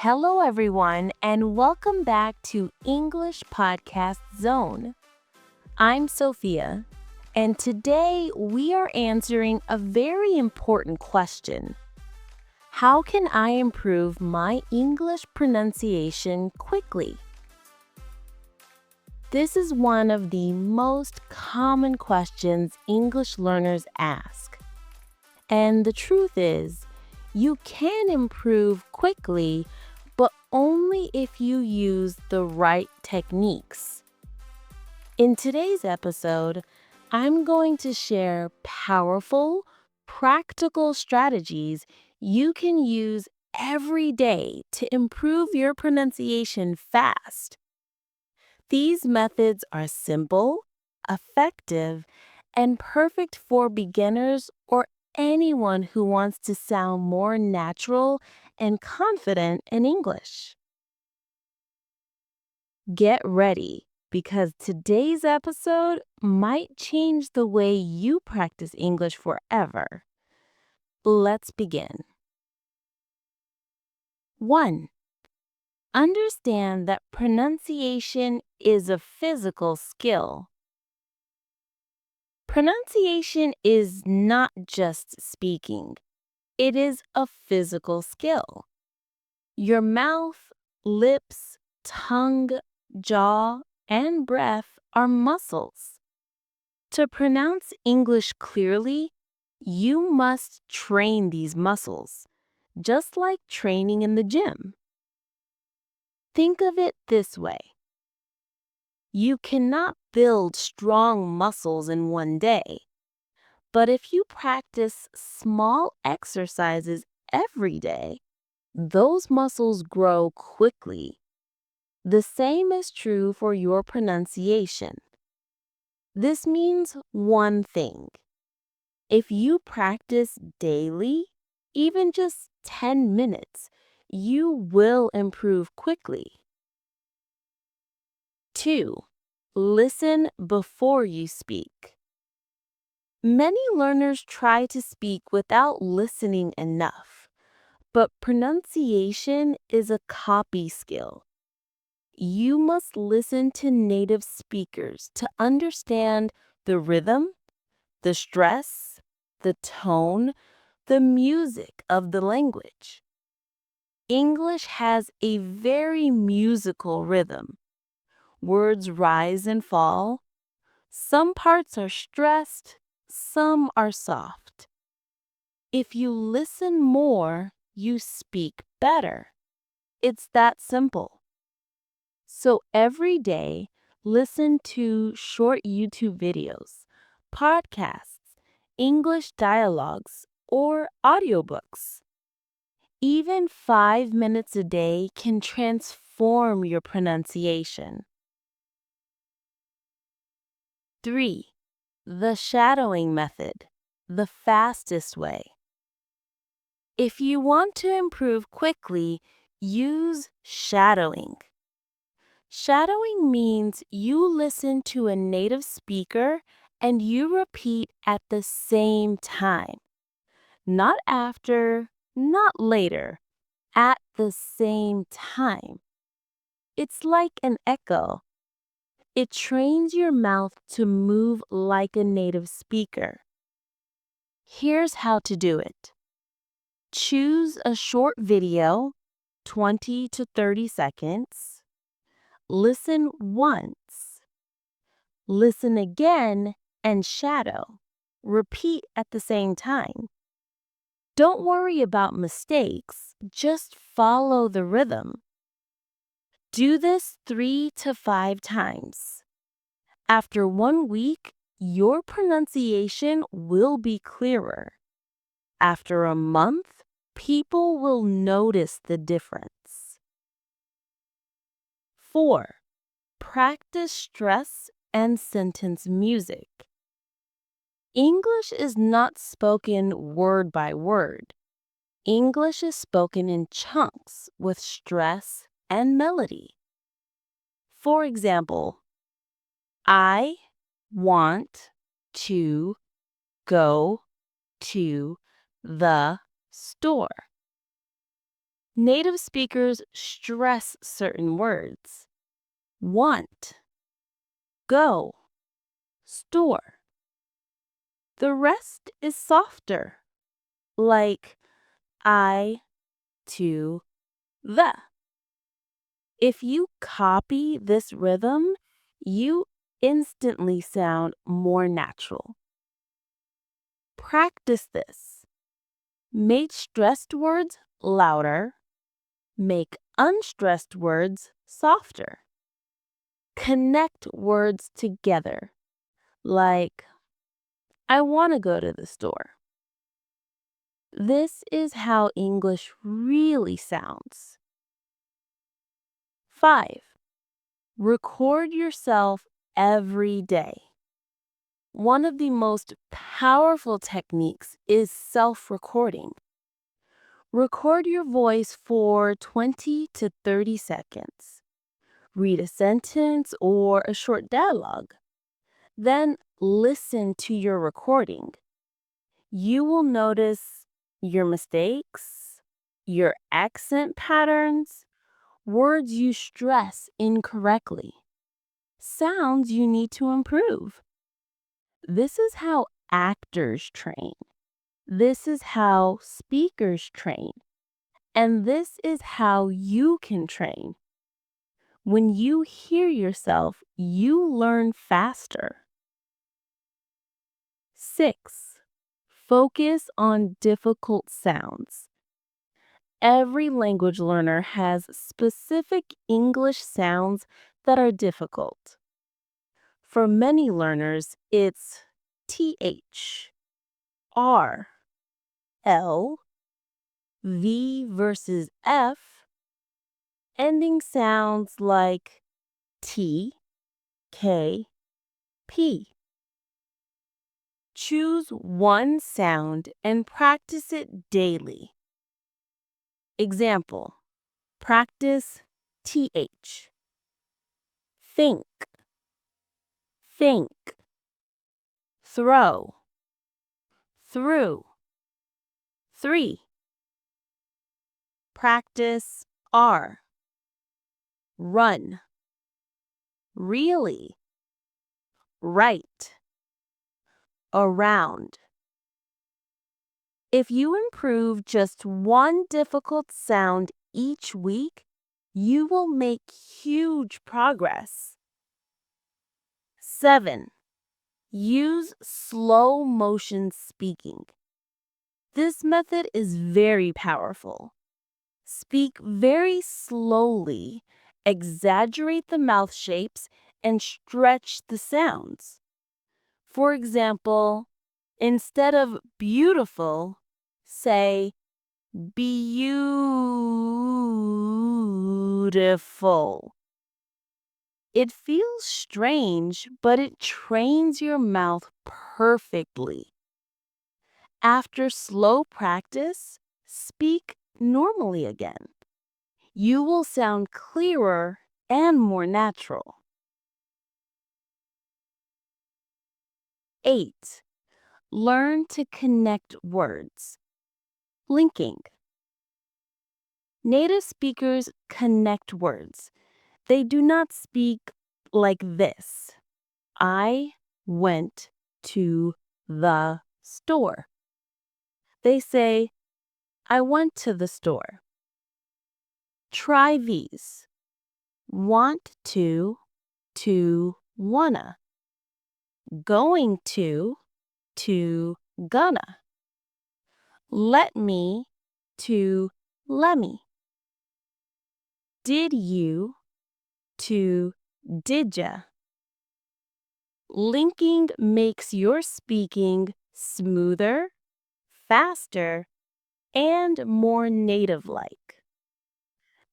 Hello, everyone, and welcome back to English Podcast Zone. I'm Sophia, and today we are answering a very important question. How can I improve my English pronunciation quickly? This is one of the most common questions English learners ask. And the truth is, you can improve quickly, but only if you use the right techniques. In today's episode, I'm going to share powerful, practical strategies you can use every day to improve your pronunciation fast. These methods are simple, effective, and perfect for beginners or anyone who wants to sound more natural and confident in English. Get ready because today's episode might change the way you practice English forever. Let's begin. 1. Understand that pronunciation is a physical skill. Pronunciation is not just speaking. It is a physical skill. Your mouth, lips, tongue, jaw, and breath are muscles. To pronounce English clearly, you must train these muscles, just like training in the gym. Think of it this way. You cannot build strong muscles in one day, but if you practice small exercises every day, those muscles grow quickly. The same is true for your pronunciation. This means one thing. If you practice daily, even just 10 minutes, you will improve quickly. 2. Listen before you speak. Many learners try to speak without listening enough, but pronunciation is a copy skill. You must listen to native speakers to understand the rhythm, the stress, the tone, the music of the language. English has a very musical rhythm. Words rise and fall. Some parts are stressed, some are soft. If you listen more, you speak better. It's that simple. So every day, listen to short YouTube videos, podcasts, English dialogues, or audiobooks. Even 5 minutes a day can transform your pronunciation. 3. The shadowing method, the fastest way. If you want to improve quickly, use shadowing. Shadowing means you listen to a native speaker and you repeat at the same time. Not after, not later, at the same time. It's like an echo. It trains your mouth to move like a native speaker. Here's how to do it. Choose a short video, 20 to 30 seconds. Listen once. Listen again and shadow. Repeat at the same time. Don't worry about mistakes, just follow the rhythm. Do this 3 to 5 times. After 1 week, your pronunciation will be clearer. After a month, people will notice the difference. 4. Practice stress and sentence music. English is not spoken word by word. English is spoken in chunks with stress and melody. For example, I want to go to the store. Native speakers stress certain words. Want, go, store. The rest is softer, like I, to, the. If you copy this rhythm, you instantly sound more natural. Practice this. Make stressed words louder. Make unstressed words softer. Connect words together, like I want to go to the store. This is how English really sounds. 5. Record yourself every day. One of the most powerful techniques is self-recording. Record your voice for 20 to 30 seconds. Read a sentence or a short dialogue. Then listen to your recording. You will notice your mistakes, your accent patterns, words you stress incorrectly, sounds you need to improve. This is how actors train. This is how speakers train. And this is how you can train. When you hear yourself, you learn faster. 6. Focus on difficult sounds. Every language learner has specific English sounds that are difficult. For many learners, it's TH, R, L, V versus F, ending sounds like T, K, P. Choose one sound and practice it daily. Example, practice TH. Think, think. Throw, through. 3. Practice R. Run, really, right, around. If you improve just one difficult sound each week, you will make huge progress. 7. Use slow motion speaking. This method is very powerful. Speak very slowly, exaggerate the mouth shapes, and stretch the sounds. For example, instead of beautiful, say beautiful. It feels strange, but it trains your mouth perfectly. After slow practice, speak normally again. You will sound clearer and more natural. 8. Learn to connect words. Linking. Native speakers connect words. They do not speak like this. I went to the store. They say, I went to the store. Try these. Want to, wanna. Going to gonna. Let me to lemme. Did you to didya. Linking makes your speaking smoother, faster, and more native-like.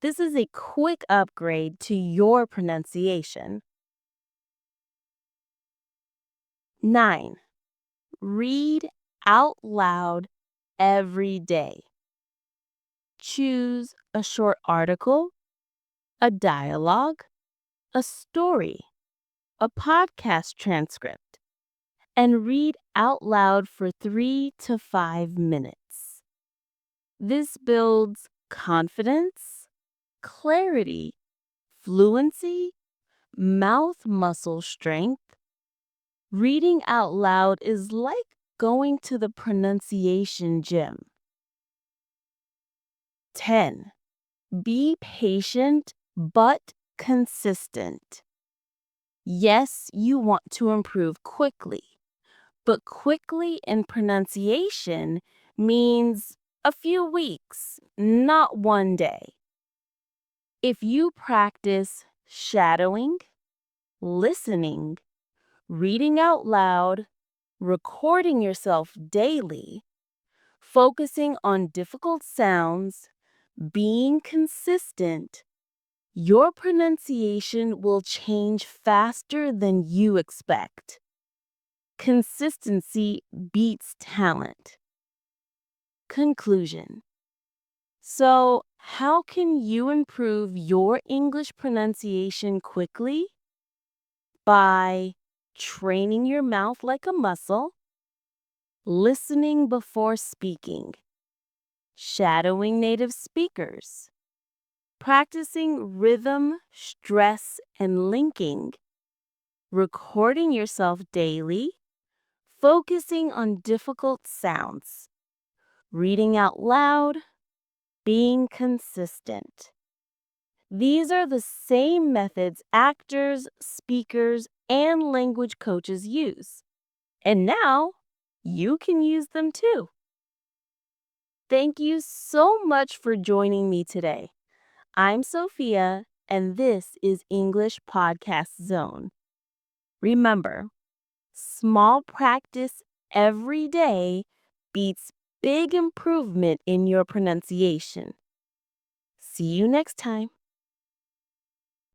This is a quick upgrade to your pronunciation. 9. Read out loud every day. Choose a short article, a dialogue, a story, a podcast transcript, and read out loud for 3 to 5 minutes. This builds confidence, clarity, fluency, mouth muscle strength. Reading out loud is like going to the pronunciation gym. 10. Be patient but consistent. Yes, you want to improve quickly, but quickly in pronunciation means a few weeks, not one day. If you practice shadowing, listening, reading out loud, recording yourself daily, focusing on difficult sounds, being consistent, your pronunciation will change faster than you expect. Consistency beats talent. Conclusion. So, how can you improve your English pronunciation quickly? By training your mouth like a muscle, listening before speaking, shadowing native speakers, practicing rhythm, stress, and linking, recording yourself daily, focusing on difficult sounds, reading out loud, being consistent. These are the same methods actors, speakers, and language coaches use. And now you can use them too. Thank you so much for joining me today. I'm Sophia, and this is English Podcast Zone. Remember, small practice every day beats big improvement in your pronunciation. See you next time.